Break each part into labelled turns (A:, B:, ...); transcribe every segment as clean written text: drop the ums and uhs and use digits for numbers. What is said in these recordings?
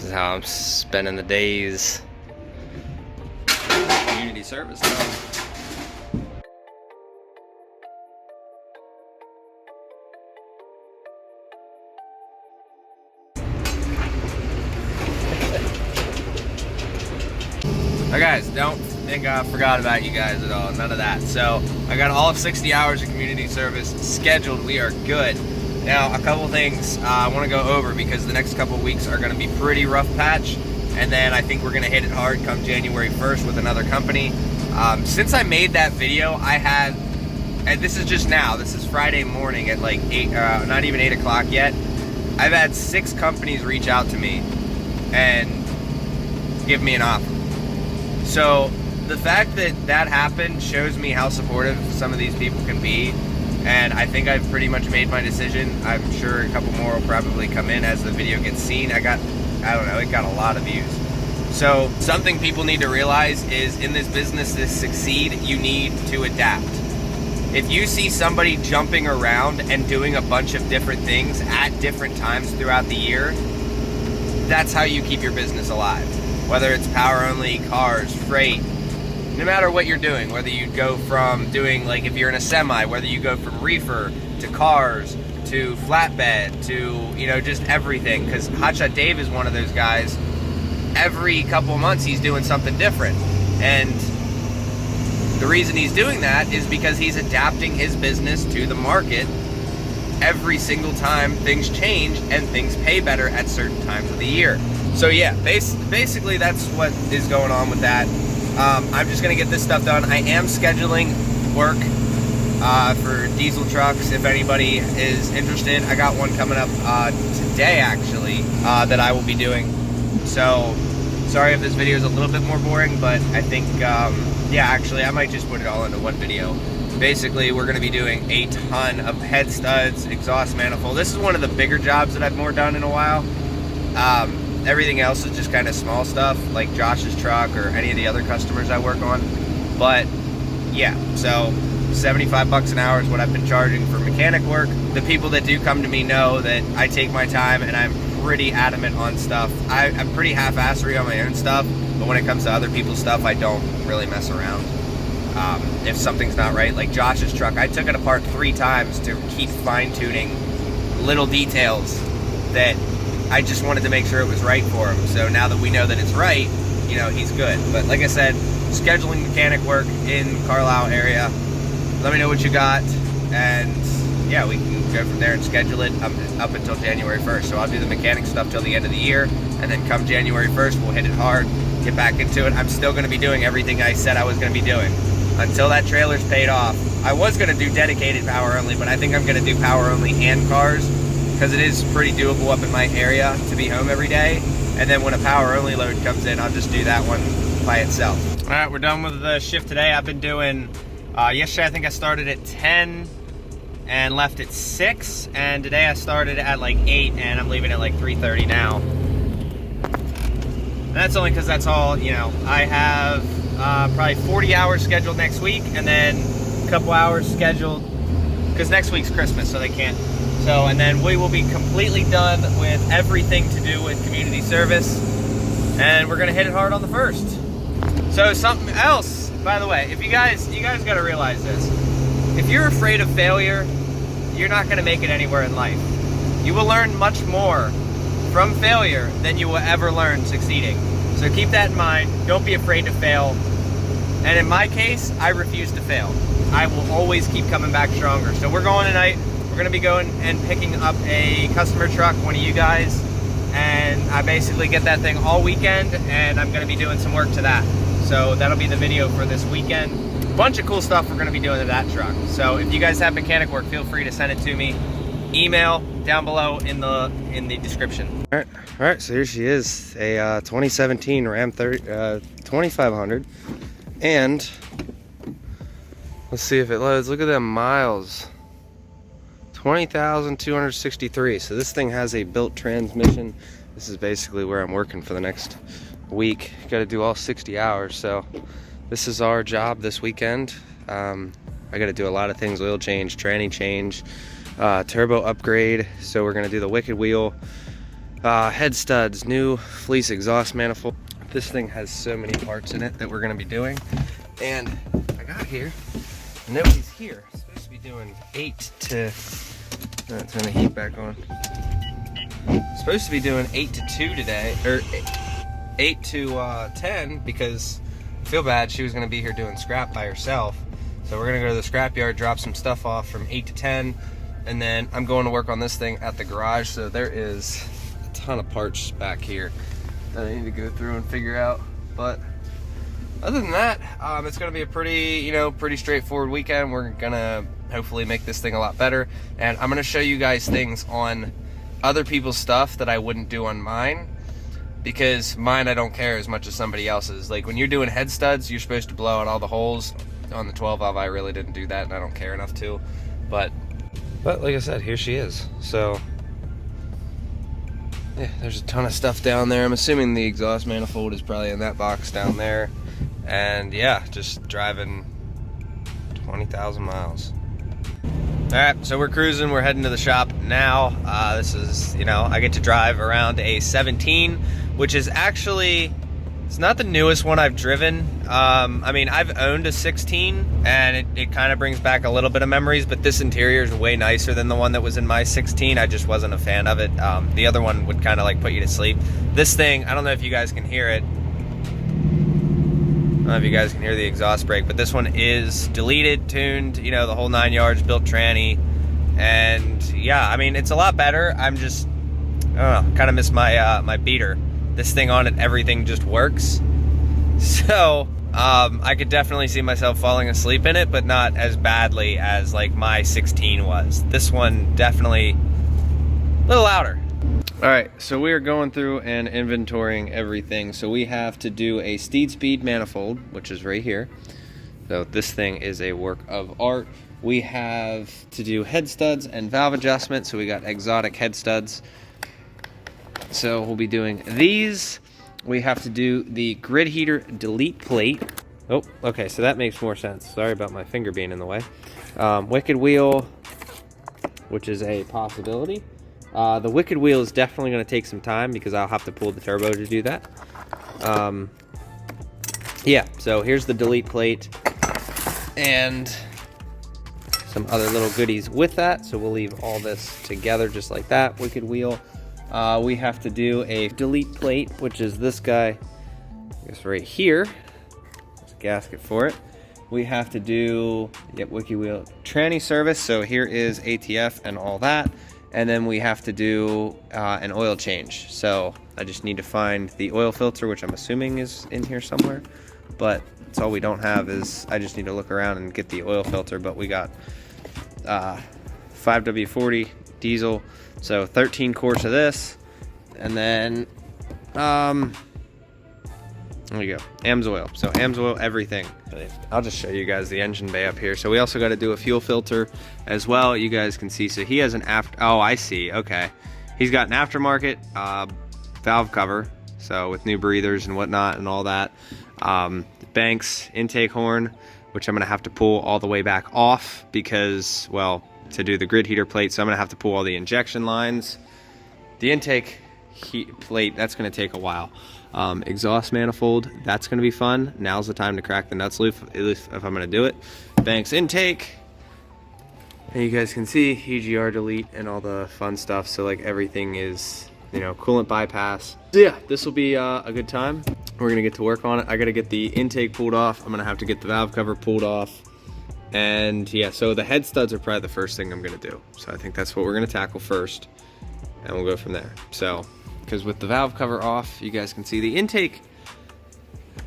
A: This is how I'm spending the days. Community service now. Now guys, don't think I forgot about you guys at all, none of that. So I got all of 60 hours of community service scheduled. We are good. Now a couple things I want to go over because the next couple weeks are going to be pretty rough patch, and then I think we're going to hit it hard come January 1st with another company. Since I made that video, I had, and this is just now, this is Friday morning at like 8, not even 8 o'clock yet, I've had 6 companies reach out to me and give me an offer. So the fact that that happened shows me how supportive some of these people can be, and I think I've pretty much made my decision. I'm sure a couple more will probably come in as the video gets seen. I don't know, it got a lot of views. So something people need to realize is in this business to succeed, you need to adapt. If you see somebody jumping around and doing a bunch of different things at different times throughout the year, that's how you keep your business alive. Whether it's power only, cars, freight, no matter what you're doing, whether you go from doing, like if you're in a semi, whether you go from reefer to cars to flatbed to, you know, just everything. Because Hotshot Dave is one of those guys, every couple months he's doing something different. And the reason he's doing that is because he's adapting his business to the market. Every single time things change and things pay better at certain times of the year. So yeah, basically that's what is going on with that. I'm just gonna get this stuff done. I am scheduling work for diesel trucks if anybody is interested. I got one coming up today actually that I will be doing. So sorry if this video is a little bit more boring, but I think yeah, actually I might just put it all into one video. Basically, we're going to be doing a ton of head studs, exhaust manifold. This is one of the bigger jobs that I've more done in a while. Everything else is just kind of small stuff, like Josh's truck or any of the other customers I work on. But yeah, so 75 bucks an hour is what I've been charging for mechanic work. The people that do come to me know that I take my time and I'm pretty adamant on stuff. I'm pretty half-assery on my own stuff, but when it comes to other people's stuff, I don't really mess around. If something's not right, like Josh's truck, I took it apart 3 times to keep fine-tuning little details that I just wanted to make sure it was right for him. So now that we know that it's right, you know, he's good. But like I said, scheduling mechanic work in Carlisle area. Let me know what you got, and yeah, we can go from there and schedule it up until January 1st. So I'll do the mechanic stuff till the end of the year, and then come January 1st, we'll hit it hard, get back into it. I'm still going to be doing everything I said I was going to be doing until that trailer's paid off. I was going to do dedicated power only, but I think I'm going to do power only and cars, because it is pretty doable up in my area to be home every day. And then when a power only load comes in, I'll just do that one by itself. All right, we're done with the shift today. I've been doing, yesterday I think I started at 10 and left at 6, and today I started at like 8 and I'm leaving at like 3:30 now. And that's only because that's all, you know, I have probably 40 hours scheduled next week, and then a couple hours scheduled, because next week's Christmas, so they can't. So, and then we will be completely done with everything to do with community service, and we're gonna hit it hard on the 1st. So something else, by the way, if you guys gotta realize this. If you're afraid of failure, you're not gonna make it anywhere in life. You will learn much more from failure than you will ever learn succeeding. So keep that in mind. Don't be afraid to fail. And in my case, I refuse to fail. I will always keep coming back stronger. So we're going tonight. We're gonna be going and picking up a customer truck, one of you guys, and I basically get that thing all weekend, and I'm gonna be doing some work to that. So that'll be the video for this weekend. A bunch of cool stuff we're gonna be doing to that truck. So if you guys have mechanic work, feel free to send it to me. Email down below in the description. All right, so here she is, a 2017 Ram 2500, and let's see if it loads. Look at them miles. 20,263. So this thing has a built transmission. This is basically where I'm working for the next week. Got to do all 60 hours. So this is our job this weekend. I got to do a lot of things: oil change, tranny change, turbo upgrade. So we're gonna do the wicked wheel, Head studs, new fleece exhaust manifold. This thing has so many parts in it that we're gonna be doing. And I got here, nobody's here. I'm supposed to be doing 8 to, turn the heat back on. Supposed to be doing 8 to 2 today, or 8 to 10, because I feel bad, she was gonna be here doing scrap by herself. So we're gonna go to the scrap yard, drop some stuff off from 8 to 10, and then I'm going to work on this thing at the garage. So there is a ton of parts back here that I need to go through and figure out. But other than that, it's gonna be a pretty, pretty straightforward weekend. We're gonna hopefully make this thing a lot better. And I'm gonna show you guys things on other people's stuff that I wouldn't do on mine, because mine I don't care as much as somebody else's. Like when you're doing head studs, you're supposed to blow out all the holes. On the 12 valve, I really didn't do that, and I don't care enough to. But like I said, here she is. So yeah, there's a ton of stuff down there. I'm assuming the exhaust manifold is probably in that box down there. And yeah, just driving 20,000 miles. All right, so we're cruising. We're heading to the shop now. This is, I get to drive around a 17, which is actually, it's not the newest one I've driven. I mean, I've owned a 16, and it kind of brings back a little bit of memories, but this interior is way nicer than the one that was in my 16. I just wasn't a fan of it. The other one would kind of like put you to sleep. This thing, I don't know if you guys can hear it. I don't know if you guys can hear the exhaust brake, but this one is deleted, tuned, the whole 9 yards, built tranny. And yeah, I mean, it's a lot better. I'm just, I don't know, kind of miss my my beater. This thing on it, everything just works. So I could definitely see myself falling asleep in it, but not as badly as like my 16 was. This one definitely a little louder. All right, so we are going through and inventorying everything. So we have to do a steed speed manifold, which is right here. So this thing is a work of art. We have to do head studs and valve adjustment. So we got exotic head studs. So we'll be doing these. We have to do the grid heater delete plate. Oh, okay, so that makes more sense. Sorry about my finger being in the way. Wicked wheel, which is a possibility. The wicked wheel is definitely going to take some time because I'll have to pull the turbo to do that. Yeah, so here's the delete plate and some other little goodies with that. So we'll leave all this together just like that. Wicked wheel. We have to do a delete plate, which is this guy, I guess right here. There's a gasket for it. We have to do, wicked wheel tranny service. So here is ATF and all that. And then we have to do an oil change. So I just need to find the oil filter, which I'm assuming is in here somewhere. But that's all we don't have is, I just need to look around and get the oil filter. But we got 5W40 diesel. So 13 quarts of this. And then, there you go, AMSOIL. So AMSOIL everything. I'll just show you guys the engine bay up here. So we also got to do a fuel filter as well. You guys can see. So he has an oh, I see. Okay. He's got an aftermarket valve cover. So with new breathers and whatnot and all that. Banks intake horn, which I'm going to have to pull all the way back off because, well, to do the grid heater plate. So I'm going to have to pull all the injection lines. The intake heat plate, that's going to take a while. Exhaust manifold, that's going to be fun. Now's the time to crack the nuts loose if I'm going to do it. Banks intake, and you guys can see EGR delete and all the fun stuff. So like everything is, coolant bypass. So yeah, this will be a good time. We're going to get to work on it. I got to get the intake pulled off. I'm going to have to get the valve cover pulled off. And yeah, so the head studs are probably the first thing I'm going to do. So I think that's what we're going to tackle first, and we'll go from there. So because with the valve cover off, you guys can see the intake.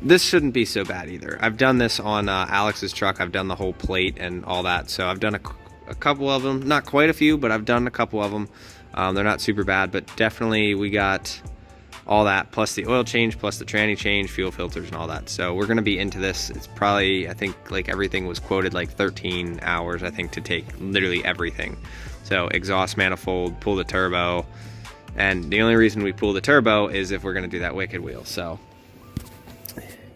A: This shouldn't be so bad either. I've done this on Alex's truck. I've done the whole plate and all that. So I've done a couple of them, not quite a few, but I've done a couple of them. They're not super bad, but definitely we got all that, plus the oil change, plus the tranny change, fuel filters and all that. So we're gonna be into this. It's probably, I think like everything was quoted like 13 hours, I think, to take literally everything. So exhaust manifold, pull the turbo, and the only reason we pull the turbo is if we're gonna do that wicked wheel. So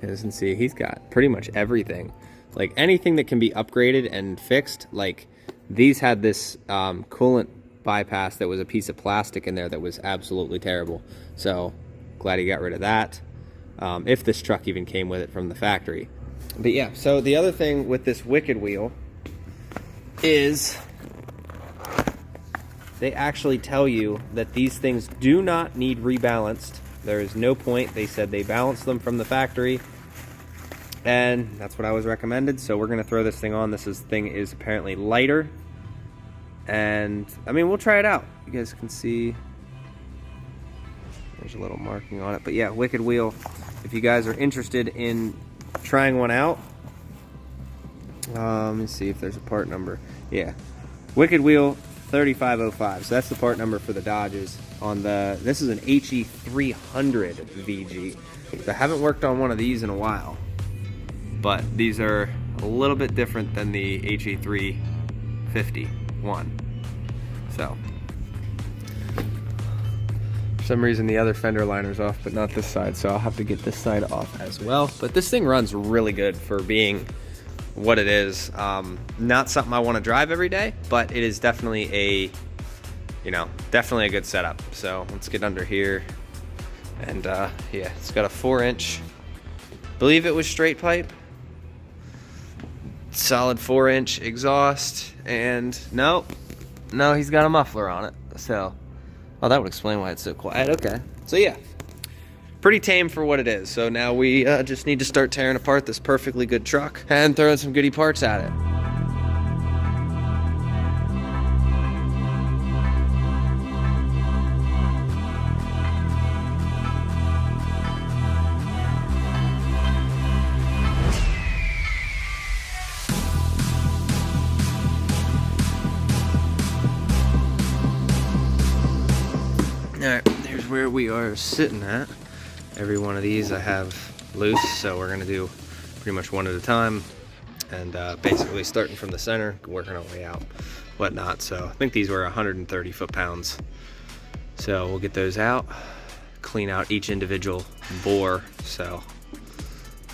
A: as you can see, he's got pretty much everything. Like anything that can be upgraded and fixed, like these had this coolant bypass that was a piece of plastic in there that was absolutely terrible. So glad he got rid of that. If this truck even came with it from the factory. But yeah, so the other thing with this Wicked wheel is they actually tell you that these things do not need rebalanced. There is no point. They said they balanced them from the factory, and that's what I was recommended. So we're gonna throw this thing on. This thing is apparently lighter, and I mean, we'll try it out. You guys can see there's a little marking on it, but yeah, Wicked wheel. If you guys are interested in trying one out, let me see if there's a part number. Yeah, Wicked wheel 3505. So that's the part number for the Dodges. On the, this is an HE 300 VG. I haven't worked on one of these in a while, but these are a little bit different than the HE 351. So for some reason the other fender liner's off, but not this side, so I'll have to get this side off as well. But this thing runs really good for being what it is. Not something I want to drive every day, but it is definitely a, you know, definitely a good setup. So let's get under here, and yeah, it's got a 4-inch, believe it was straight pipe, solid 4-inch exhaust, and no, he's got a muffler on it. So, oh, that would explain why it's so quiet. Okay, so yeah, pretty tame for what it is. So now we just need to start tearing apart this perfectly good truck and throwing some goody parts at it. Alright, here's where we are sitting at. Every one of these I have loose, so we're gonna do pretty much one at a time, and basically starting from the center, working our way out, whatnot. So I think these were 130 foot-pounds. So we'll get those out, clean out each individual bore. So,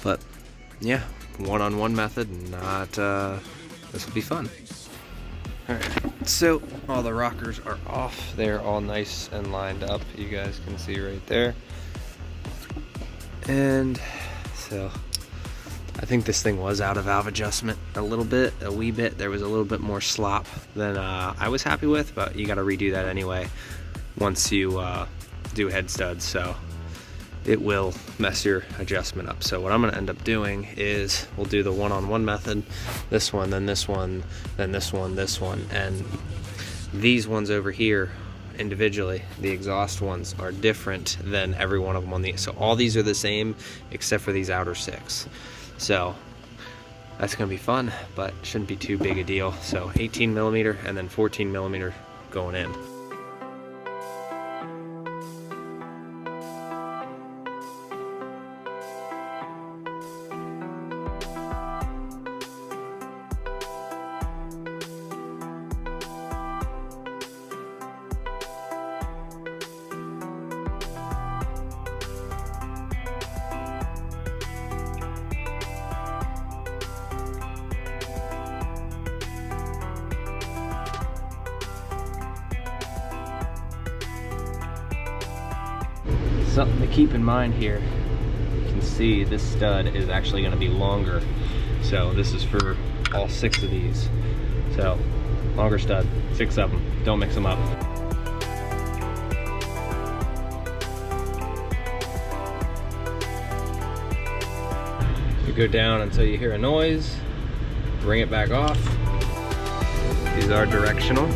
A: but yeah, one-on-one method, not, this will be fun. Alright, so all the rockers are off. They're all nice and lined up. You guys can see right there. And so I think this thing was out of valve adjustment a little bit, a wee bit. There was a little bit more slop than I was happy with, but you got to redo that anyway once you do head studs. So it will mess your adjustment up. So what I'm going to end up doing is we'll do the one-on-one method, this one, then this one, then this one, this one, and these ones over here individually, the exhaust ones, are different than every one of them on the, so all these are the same except for these outer 6. So that's gonna be fun, but shouldn't be too big a deal. So 18 millimeter and then 14 millimeter going in. Something to keep in mind here, you can see this stud is actually going to be longer. So this is for all 6 of these. So longer stud, 6 of them. Don't mix them up. You go down until you hear a noise, bring it back off. These are directional.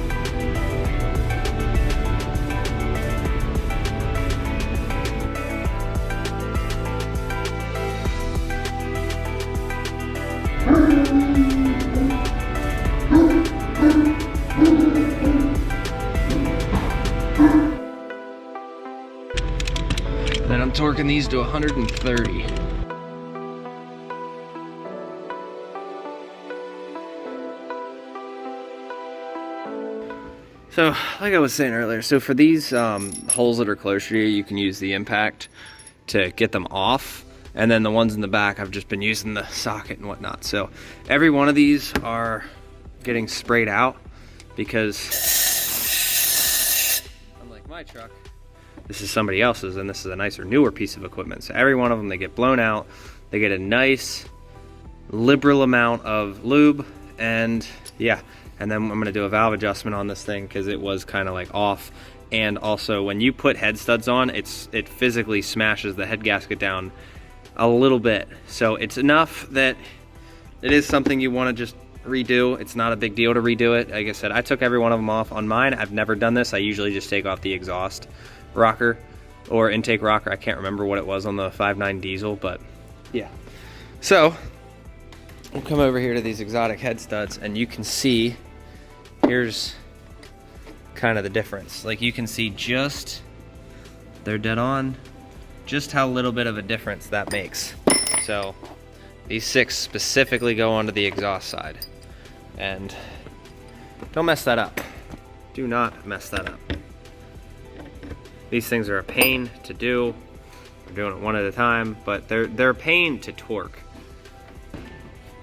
A: Then I'm torquing these to 130. So, like I was saying earlier, so for these holes that are closer to you, you can use the impact to get them off. And then the ones in the back, I've just been using the socket and whatnot. So every one of these are getting sprayed out because my truck. This is somebody else's, and this is a nicer, newer piece of equipment. So every one of them, they get blown out. They get a nice, liberal amount of lube, and yeah. And then I'm gonna do a valve adjustment on this thing because it was kind of like off. And also, when you put head studs on, it physically smashes the head gasket down a little bit. So it's enough that it is something you want to just redo. It's not a big deal to redo it. Like I said, I took every one of them off. On mine, I've never done this. I usually just take off the exhaust rocker or intake rocker. I can't remember what it was on the 5.9 diesel, but yeah. So we'll come over here to these exotic head studs, and you can see, here's kind of the difference. Like you can see just, they're dead on, just how little bit of a difference that makes. So these 6 specifically go onto the exhaust side, and don't mess that up. Do not mess that up. These things are a pain to do. We're doing it one at a time, but they're a pain to torque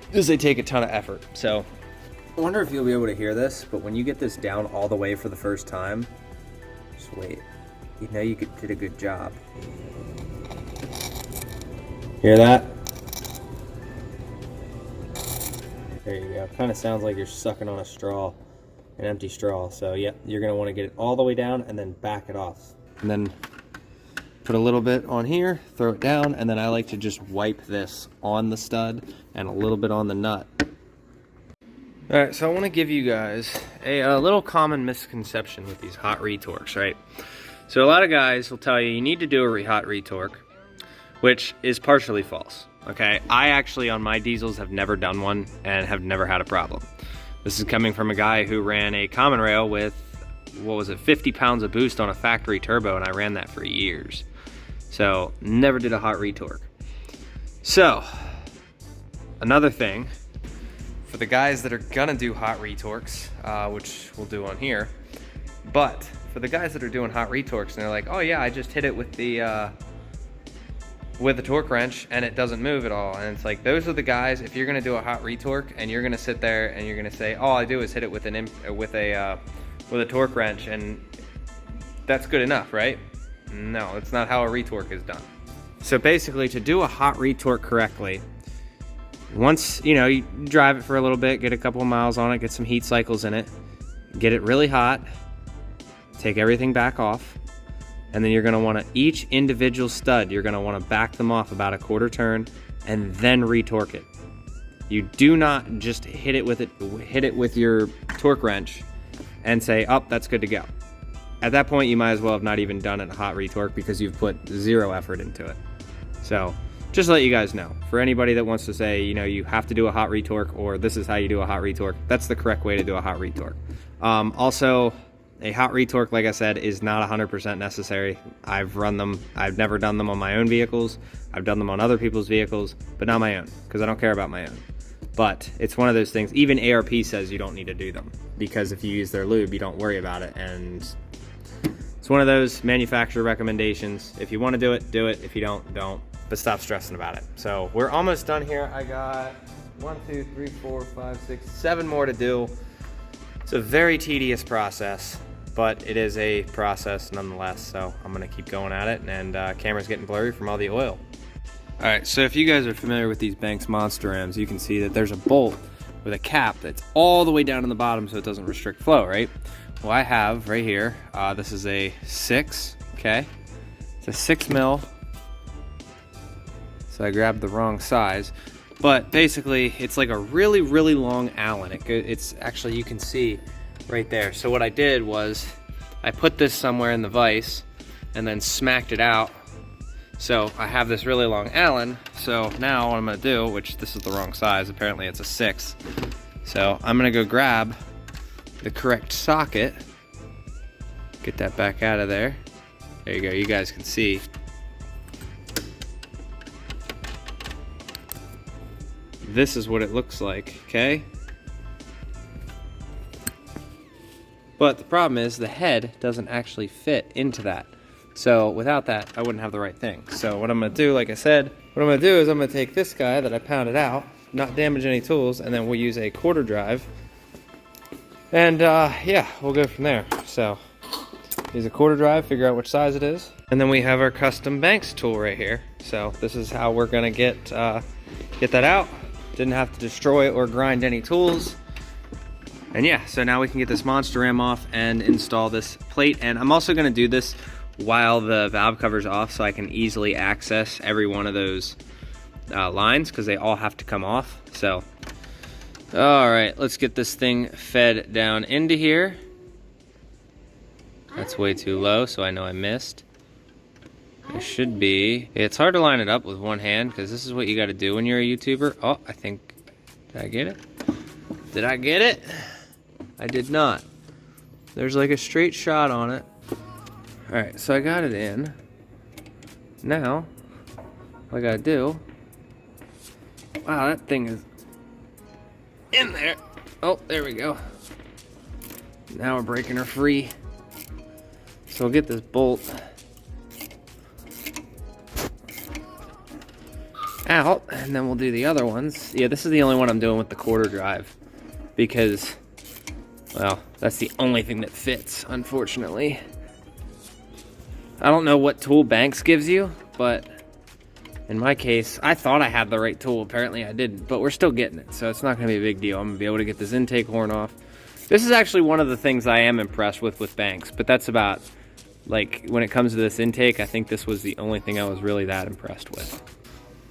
A: because they take a ton of effort. So I wonder if you'll be able to hear this, but when you get this down all the way for the first time, just wait. You know you did a good job. Hear that? There you go. Kind of sounds like you're sucking on a straw, an empty straw. So yeah, you're gonna want to get it all the way down and then back it off. And then put a little bit on here, throw it down, and then I like to just wipe this on the stud and a little bit on the nut. All right, so I want to give you guys a little common misconception with these hot retorques, right? So a lot of guys will tell you need to do a hot retorque, which is partially false, okay? I actually, on my diesels, have never done one and have never had a problem. This is coming from a guy who ran a common rail with, what was it, 50 pounds of boost on a factory turbo, and I ran that for years. So, never did a hot retorque. So, another thing, for the guys that are gonna do hot retorques, which we'll do on here, but for the guys that are doing hot retorques and they're like, oh yeah, I just hit it with the torque wrench and it doesn't move at all. And it's like, those are the guys, if you're gonna do a hot retorque and you're gonna sit there and you're gonna say, all I do is hit it with a torque wrench and that's good enough, right? No, that's not how a retorque is done. So basically, to do a hot retorque correctly, once, you know, you drive it for a little bit, get a couple of miles on it, get some heat cycles in it, get it really hot, take everything back off, and then you're gonna wanna, each individual stud, you're gonna wanna back them off about a quarter turn and then retorque it. You do not just hit it with your torque wrench and say, oh, that's good to go. At that point, you might as well have not even done a hot retorque because you've put zero effort into it. So just to let you guys know, for anybody that wants to say, you know, you have to do a hot retorque or this is how you do a hot retorque, that's the correct way to do a hot retorque. Also, a hot retorque, like I said, is not 100% necessary. I've run them. I've never done them on my own vehicles. I've done them on other people's vehicles, but not my own because I don't care about my own. But it's one of those things, even ARP says you don't need to do them because if you use their lube, you don't worry about it. And it's one of those manufacturer recommendations. If you want to do it, do it. If you don't, don't. But stop stressing about it. So we're almost done here. I got 1, 2, 3, 4, 5, 6, 7 more to do. It's a very tedious process, but it is a process nonetheless. So I'm going to keep going at it, and camera's getting blurry from all the oil. All right, so if you guys are familiar with these Banks Monster M's, you can see that there's a bolt with a cap that's all the way down in the bottom so it doesn't restrict flow, right? Well, I have right here, this is a 6, okay? It's a 6 mil. So I grabbed the wrong size. But basically, it's like a really, really long Allen. It's actually, you can see right there. So what I did was I put this somewhere in the vise and then smacked it out. So I have this really long Allen. So now what I'm gonna do, which this is the wrong size, apparently it's a 6. So I'm gonna go grab the correct socket, get that back out of there. There you go, you guys can see. This is what it looks like, okay? But the problem is the head doesn't actually fit into that. So without that, I wouldn't have the right thing. So what I'm gonna do, like I said, what I'm gonna do is I'm gonna take this guy that I pounded out, not damage any tools, and then we'll use a quarter drive. And yeah, we'll go from there. So use a quarter drive, figure out which size it is. And then we have our custom banks tool right here. So this is how we're gonna get that out. Didn't have to destroy or grind any tools. And yeah, so now we can get this monster ram off and install this plate. And I'm also gonna do this while the valve cover's off so I can easily access every one of those lines, because they all have to come off. So, all right, let's get this thing fed down into here. That's way too low, so I know I missed. It should be. It's hard to line it up with one hand, because this is what you got to do when you're a YouTuber. Oh, I think, did I get it? Did I get it? I did not. There's like a straight shot on it. All right, so I got it in. Now, what I gotta do, wow, that thing is in there. Oh, there we go. Now we're breaking her free. So we'll get this bolt out, and then we'll do the other ones. Yeah, this is the only one I'm doing with the quarter drive, because, well, that's the only thing that fits, unfortunately. I don't know what tool Banks gives you, but in my case, I thought I had the right tool. Apparently I didn't, but we're still getting it, so it's not gonna be a big deal. I'm gonna be able to get this intake horn off. This is actually one of the things I am impressed with Banks, but that's about, like, when it comes to this intake, I think this was the only thing I was really that impressed with.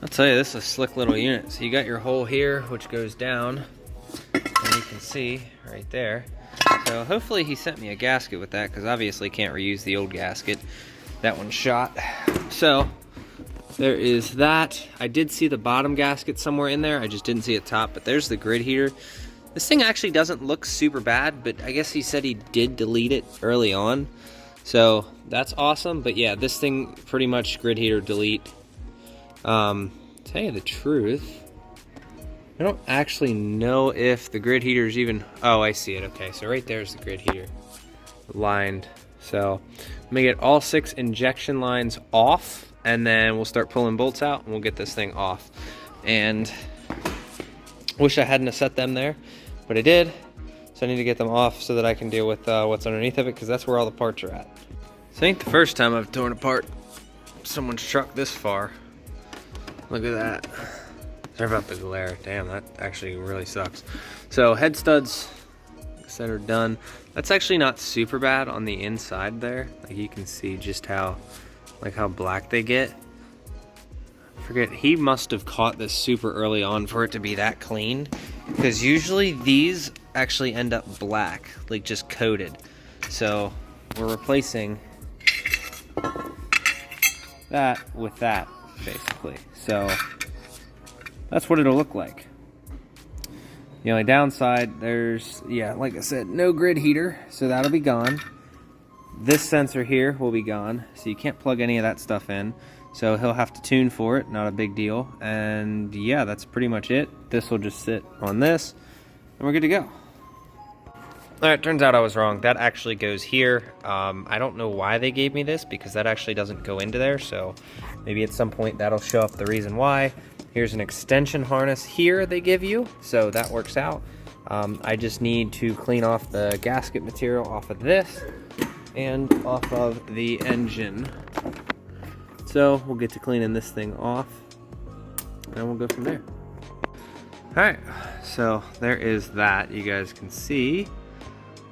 A: I'll tell you, this is a slick little unit. So you got your hole here, which goes down, and you can see right there. So hopefully he sent me a gasket with that, because obviously can't reuse the old gasket. That one's shot. So there is that. I did see the bottom gasket somewhere in there. I just didn't see it top, but there's the grid heater. This thing actually doesn't look super bad, but I guess he said he did delete it early on. So that's awesome. But yeah, this thing pretty much grid heater delete. Tell you the truth, I don't actually know if the grid heater is even, oh, I see it. Okay, so right there's the grid heater lined. So I'm gonna get all 6 injection lines off, and then we'll start pulling bolts out and we'll get this thing off. And wish I hadn't have set them there, but I did. So I need to get them off so that I can deal with what's underneath of it, because that's where all the parts are at. So I think the first time I've torn apart someone's truck this far. Look at that. Sorry about the glare. Damn, that actually really sucks. So head studs, like I said, are done. That's actually not super bad on the inside there. Like you can see just how black they get. Forget, he must have caught this super early on for it to be that clean, because usually these actually end up black, like just coated. So we're replacing that with that, basically. So that's what it'll look like. The only downside, there's, yeah, like I said, no grid heater, so that'll be gone. This sensor here will be gone, so you can't plug any of that stuff in. So he'll have to tune for it, not a big deal. And yeah, that's pretty much it. This will just sit on this, and we're good to go. All right, turns out I was wrong. That actually goes here. I don't know why they gave me this, because that actually doesn't go into there, so maybe at some point that'll show up the reason why. Here's an extension harness here they give you, so that works out. I just need to clean off the gasket material off of this and off of the engine. So we'll get to cleaning this thing off, and we'll go from there. All right, so there is that. You guys can see.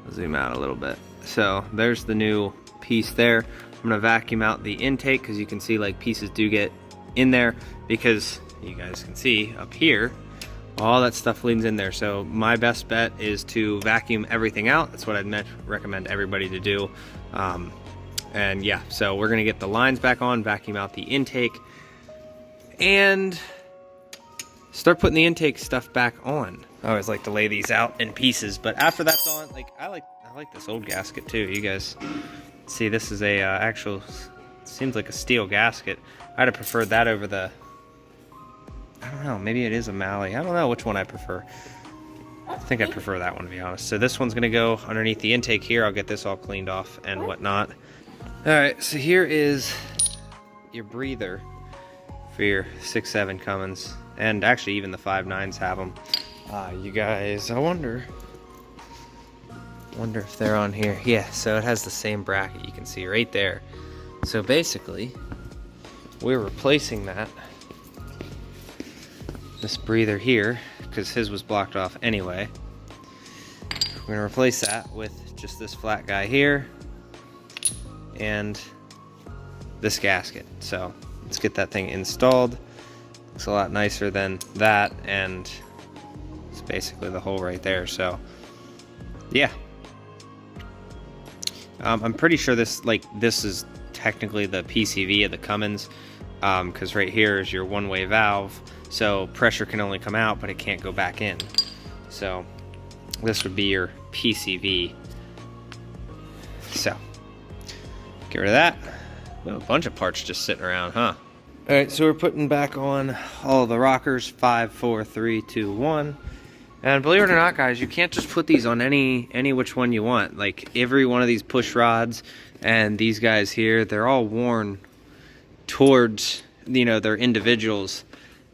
A: I'll zoom out a little bit. So there's the new piece there. I'm gonna vacuum out the intake, because you can see like pieces do get in there, because you guys can see up here, all that stuff leans in there. So my best bet is to vacuum everything out. That's what I'd recommend everybody to do. And yeah, so we're gonna get the lines back on, vacuum out the intake, and start putting the intake stuff back on. I always like to lay these out in pieces, but after that's on, like I like this old gasket too. You guys see, this is a actual, seems like a steel gasket. I'd have preferred that over the, I don't know, maybe it is a Malley. I don't know which one I prefer. I think I prefer that one, to be honest. So this one's gonna go underneath the intake here. I'll get this all cleaned off and whatnot. All right, so here is your breather for your 6.7 Cummins, and actually even the 5.9s have them. You guys, I wonder Wonder if they're on here. Yeah, so it has the same bracket you can see right there. So basically, we're replacing that, this breather here, because his was blocked off anyway. We're gonna replace that with just this flat guy here and this gasket. So let's get that thing installed. Looks a lot nicer than that, and it's basically the hole right there. So yeah, I'm pretty sure this is technically the PCV of the Cummins, because right here is your one-way valve, so pressure can only come out but it can't go back in. So this would be your PCV. So get rid of that. We have a bunch of parts just sitting around, huh? All right, so we're putting back on all the rockers. 5, 4, 3, 2, 1. And believe it or not, guys, you can't just put these on any which one you want. Like every one of these push rods and these guys here, they're all worn towards, you know, their individuals.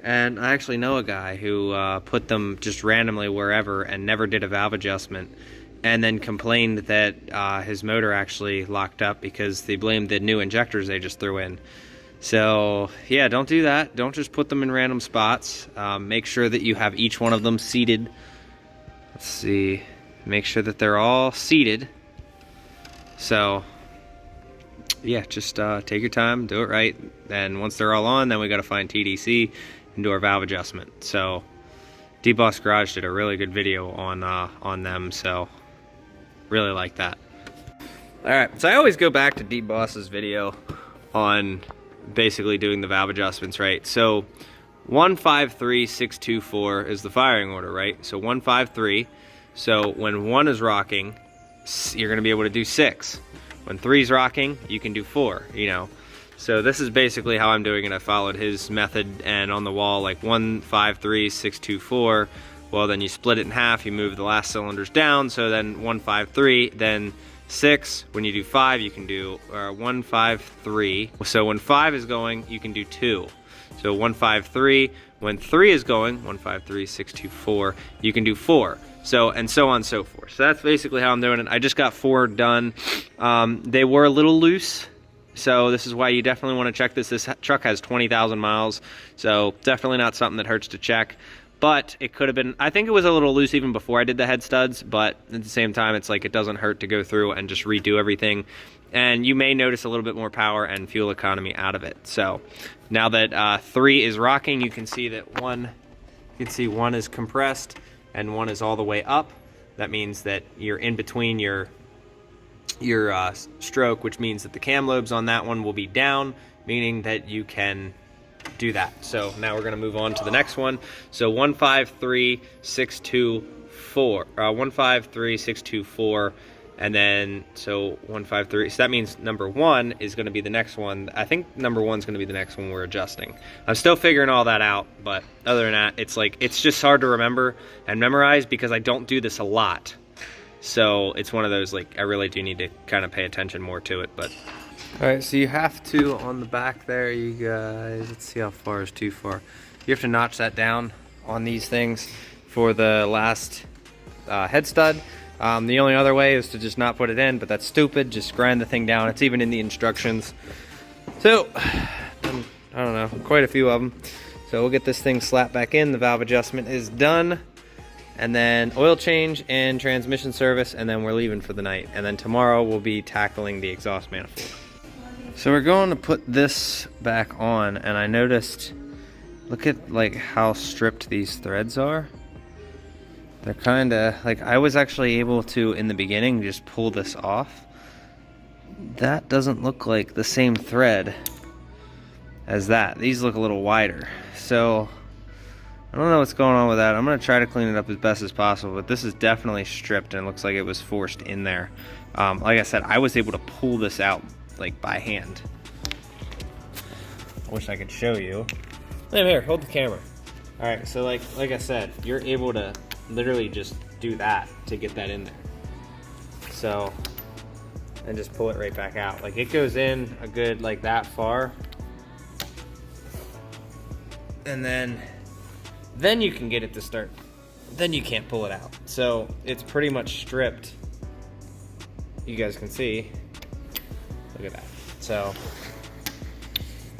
A: And I actually know a guy who put them just randomly wherever and never did a valve adjustment, and then complained that his motor actually locked up because they blamed the new injectors they just threw in. So yeah, don't do that. Don't just put them in random spots. Make sure that you have each one of them seated. Let's see, make sure that they're all seated. So yeah, just take your time, do it right. And once they're all on, then we got to find TDC and do our valve adjustment. So D-Boss Garage did a really good video on them, so really like that. All right, so I always go back to D-Boss's video on basically doing the valve adjustments, right? So 153624 is the firing order, right? So 153. So when 1 is rocking, you're going to be able to do 6. When 3 is rocking, you can do 4, you know. So this is basically how I'm doing it. I followed his method, and on the wall, like 153624, well, then you split it in half, you move the last cylinders down, so then 153, then 6. When you do 5, you can do 153. So when 5 is going, you can do 2. So 153. When 3 is going, 153624, you can do 4. So, and so on and so forth. So that's basically how I'm doing it. I just got 4 done. They were a little loose, so this is why you definitely want to check this. This truck has 20,000 miles, so definitely not something that hurts to check. But it could have been, I think it was a little loose even before I did the head studs, but at the same time, it's like it doesn't hurt to go through and just redo everything. And you may notice a little bit more power and fuel economy out of it. So now that 3 is rocking, you can see that 1 is compressed and 1 is all the way up. That means that you're in between your stroke, which means that the cam lobes on that one will be down, meaning that you can do that. So now we're going to move on to the next one. So 153624, 153624, and then so 153. So that means number 1 is going to be the next one. I think number 1 is going to be the next one we're adjusting. I'm still figuring all that out, but other than that, it's just hard to remember and memorize because I don't do this a lot. So it's one of those, like, I really do need to kind of pay attention more to it. But all right, so you have to, on the back there, you guys, let's see how far is too far. You have to notch that down on these things for the last head stud. The only other way is to just not put it in, but that's stupid. Just grind the thing down. It's even in the instructions. So I don't know, quite a few of them. So we'll get this thing slapped back in. The valve adjustment is done. And then oil change and transmission service, and then we're leaving for the night. And then tomorrow we'll be tackling the exhaust manifold. So we're going to put this back on, and I noticed, look at like how stripped these threads are. They're kind of like, I was actually able to, in the beginning, just pull this off. That doesn't look like the same thread as that. These look a little wider. So I don't know what's going on with that. I'm going to try to clean it up as best as possible, but this is definitely stripped and it looks like it was forced in there. Like I said, I was able to pull this out like by hand. I wish I could show you. Here, hold the camera. All right, so like I said, you're able to literally just do that to get that in there. So, and just pull it right back out. Like it goes in a good like that far. And then you can get it to start. Then you can't pull it out. So it's pretty much stripped you guys can see, look at that. So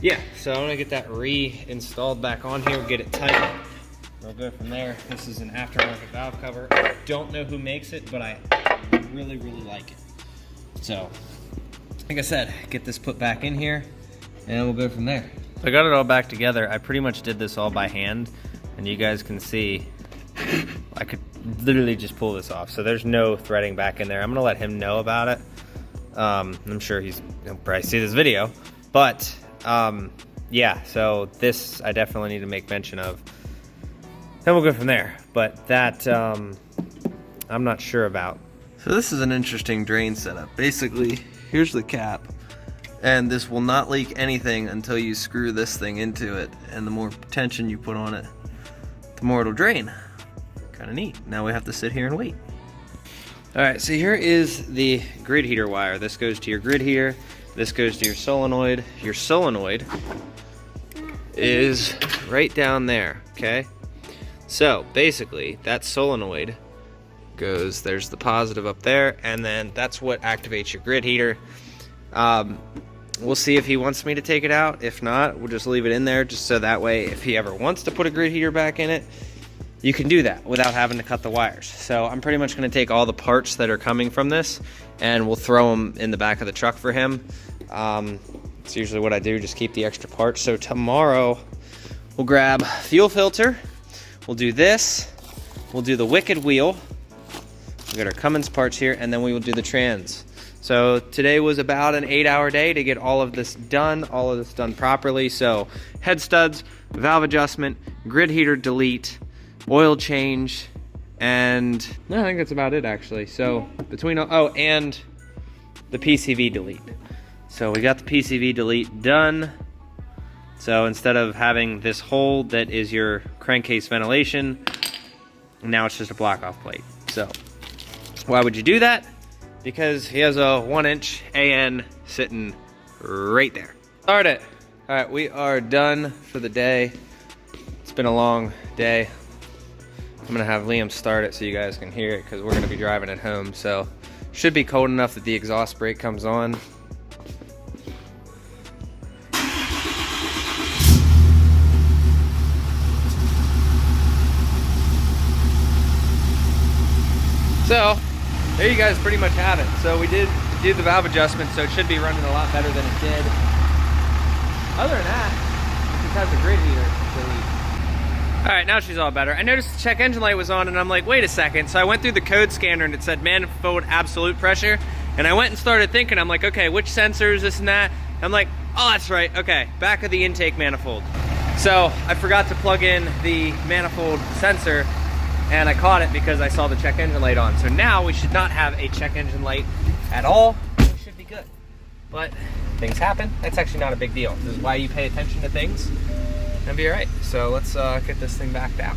A: yeah, so I'm gonna get that reinstalled back on here, get it tight. We'll go from there. This is an aftermarket valve cover. I don't know who makes it, but I really, really like it. So, like I said, get this put back in here, and we'll go from there. I got it all back together. I pretty much did this all by hand, and you guys can see, I could literally just pull this off. So there's no threading back in there. I'm gonna let him know about it. I'm sure he'll probably see this video, but yeah, so this I definitely need to make mention of. Then we'll go from there, but that I'm not sure about. So this is an interesting drain setup. Basically, here's the cap, and this will not leak anything until you screw this thing into it, and the more tension you put on it, the more it'll drain. Kind of neat. Now we have to sit here and wait. All right, so here is the grid heater wire. This goes to your grid heater, this goes to your solenoid. Your solenoid is right down there, okay? So basically, that solenoid goes, there's the positive up there, and then that's what activates your grid heater. We'll see if he wants me to take it out. If not, we'll just leave it in there, just so that way if he ever wants to put a grid heater back in it, you can do that without having to cut the wires. So I'm pretty much gonna take all the parts that are coming from this, and we'll throw them in the back of the truck for him. It's usually what I do, just keep the extra parts. So tomorrow, we'll grab fuel filter, we'll do this, we'll do the wicked wheel, we got our Cummins parts here, and then we will do the trans. So today was about an 8-hour day to get all of this done properly. So head studs, valve adjustment, grid heater delete, oil change, and no, I think that's about it actually. So between, oh, and the PCV delete. So we got the PCV delete done. So instead of having this hole that is your crankcase ventilation, now it's just a block off plate. So why would you do that? Because he has a 1-inch AN sitting right there. Start it. All right, we are done for the day. It's been a long day. I'm gonna have Liam start it so you guys can hear it, because we're gonna be driving it home. So should be cold enough that the exhaust brake comes on. So there you guys pretty much have it. So we did do the valve adjustment, so it should be running a lot better than it did. Other than that, it just has a grid heater delete. All right, now she's all better. I noticed the check engine light was on, and I'm like, wait a second. So I went through the code scanner, and it said manifold absolute pressure. And I went and started thinking, I'm like, okay, which sensors, this and that? I'm like, oh, that's right, okay, back of the intake manifold. So I forgot to plug in the manifold sensor, and I caught it because I saw the check engine light on. So now we should not have a check engine light at all. We should be good. But things happen. That's actually not a big deal. This is why you pay attention to things and be all right. So let's get this thing backed out.